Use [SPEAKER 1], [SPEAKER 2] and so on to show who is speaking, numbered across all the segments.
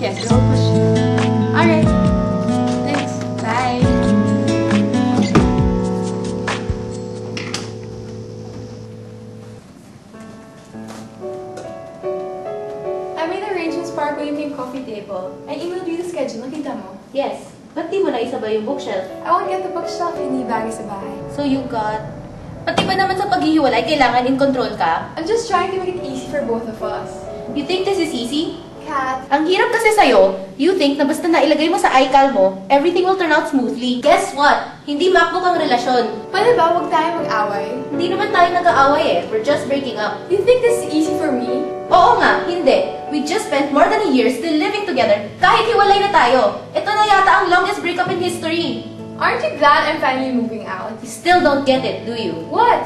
[SPEAKER 1] Yes, I'll push you. Alright. Thanks. Bye. I made arrangements para ko yung coffee table. I emailed you the schedule. Nakita mo?
[SPEAKER 2] Yes. Ba't di mo na isabay yung bookshelf?
[SPEAKER 1] I won't get the bookshelf. Hindi bagay sa bahay.
[SPEAKER 2] So you got... Pati ba naman sa paghihiwalay, kailangan in control ka?
[SPEAKER 1] I'm just trying to make it easy for both of us.
[SPEAKER 2] You think this is easy?
[SPEAKER 1] Kat.
[SPEAKER 2] Ang hirap kasi sa'yo, you think na basta nailagay mo sa iCal mo, everything will turn out smoothly. Guess what? Hindi MacBook ang relasyon.
[SPEAKER 1] Pwede ba huwag tayo mag-away?
[SPEAKER 2] Hindi naman tayo nag-aaway eh. We're just breaking up.
[SPEAKER 1] You think this is easy for me?
[SPEAKER 2] Oo nga, hindi. We just spent more than a year still living together kahit hiwalay na tayo. Ito na yata ang longest breakup in history.
[SPEAKER 1] Aren't you glad I'm finally moving out?
[SPEAKER 2] You still don't get it, do you?
[SPEAKER 1] What?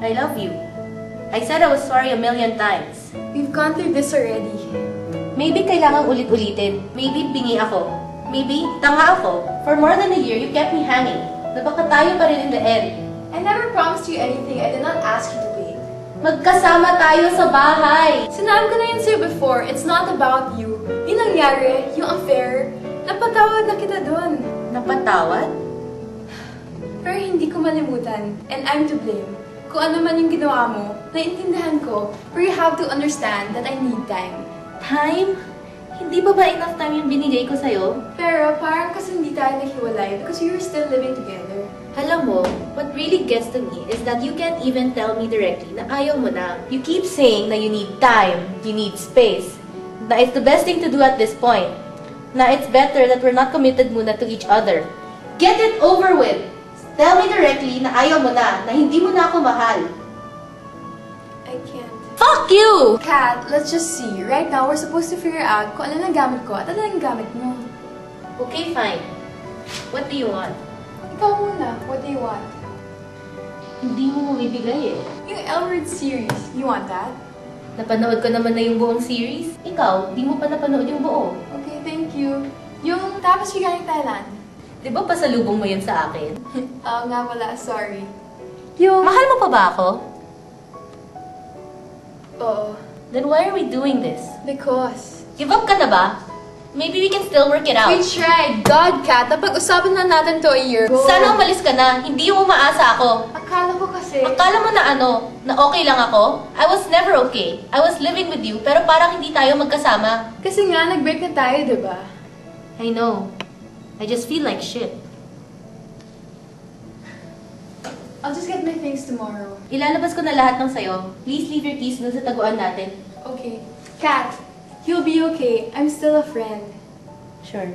[SPEAKER 2] I love you. I said I was sorry a million times.
[SPEAKER 1] We've gone through this already.
[SPEAKER 2] Maybe kailangang ulit-ulitin. Maybe bingi ako. Maybe tanga ako. For more than a year, you kept me hanging. Na baka tayo pa rin in the end.
[SPEAKER 1] I never promised you anything. I did not ask you to wait.
[SPEAKER 2] Magkasama tayo sa bahay.
[SPEAKER 1] Sinabi ko na yun sa'yo before, it's not about you. Yung nangyari, yung affair, napatawad na kita dun.
[SPEAKER 2] Napatawad?
[SPEAKER 1] Pero hindi ko malimutan, and I'm to blame. Kung ano man yung ginawa mo, naiintindihan ko, but you have to understand that I need time.
[SPEAKER 2] Time? Hindi ba enough time yung binigay ko sa'yo?
[SPEAKER 1] Pero parang kasi hindi tayo naghiwalay because we were still living together.
[SPEAKER 2] Alam mo, what really gets to me is that you can't even tell me directly na ayaw mo na. You keep saying na you need time, you need space, na it's the best thing to do at this point, na it's better that we're not committed muna to each other. Get it over with! Tell me directly na ayaw mo na hindi mo na ako mahal.
[SPEAKER 1] I can't.
[SPEAKER 2] Fuck you!
[SPEAKER 1] Kat, let's just see. Right now, we're supposed to figure out kung ano ang gamit ko at ano ang gamit mo.
[SPEAKER 2] Okay, fine. What do you want?
[SPEAKER 1] Ikaw muna. What do you want?
[SPEAKER 2] Hindi mo mabibigay eh.
[SPEAKER 1] Yung L-Word series. You want that?
[SPEAKER 2] Napanood ko naman na yung buong series. Ikaw, di mo pa napanood yung buo.
[SPEAKER 1] Okay, thank you. Yung tapestry galing Thailand.
[SPEAKER 2] Di ba pasalubong mo yun sa akin?
[SPEAKER 1] Oo nga pala, sorry. Yung...
[SPEAKER 2] Mahal mo pa ba ako?
[SPEAKER 1] Oo.
[SPEAKER 2] Then why are we doing this?
[SPEAKER 1] Because...
[SPEAKER 2] Give up ka na ba? Maybe we can still work it out.
[SPEAKER 1] We tried! God, Kat, napag-usapan na natin to a year ago.
[SPEAKER 2] Sana umalis ka na. Hindi yung umaasa ako.
[SPEAKER 1] Akala ko kasi...
[SPEAKER 2] Akala mo na ano? Na okay lang ako? I was never okay. I was living with you, pero parang hindi tayo magkasama.
[SPEAKER 1] Kasi nga, nag-break na tayo, diba?
[SPEAKER 2] I know. I just feel like shit.
[SPEAKER 1] I'll just get my things tomorrow.
[SPEAKER 2] Ilalabas ko na lahat ng sayo. Please leave your keys dun sa taguan natin.
[SPEAKER 1] Okay. Kat, you'll be okay. I'm still a friend.
[SPEAKER 2] Sure.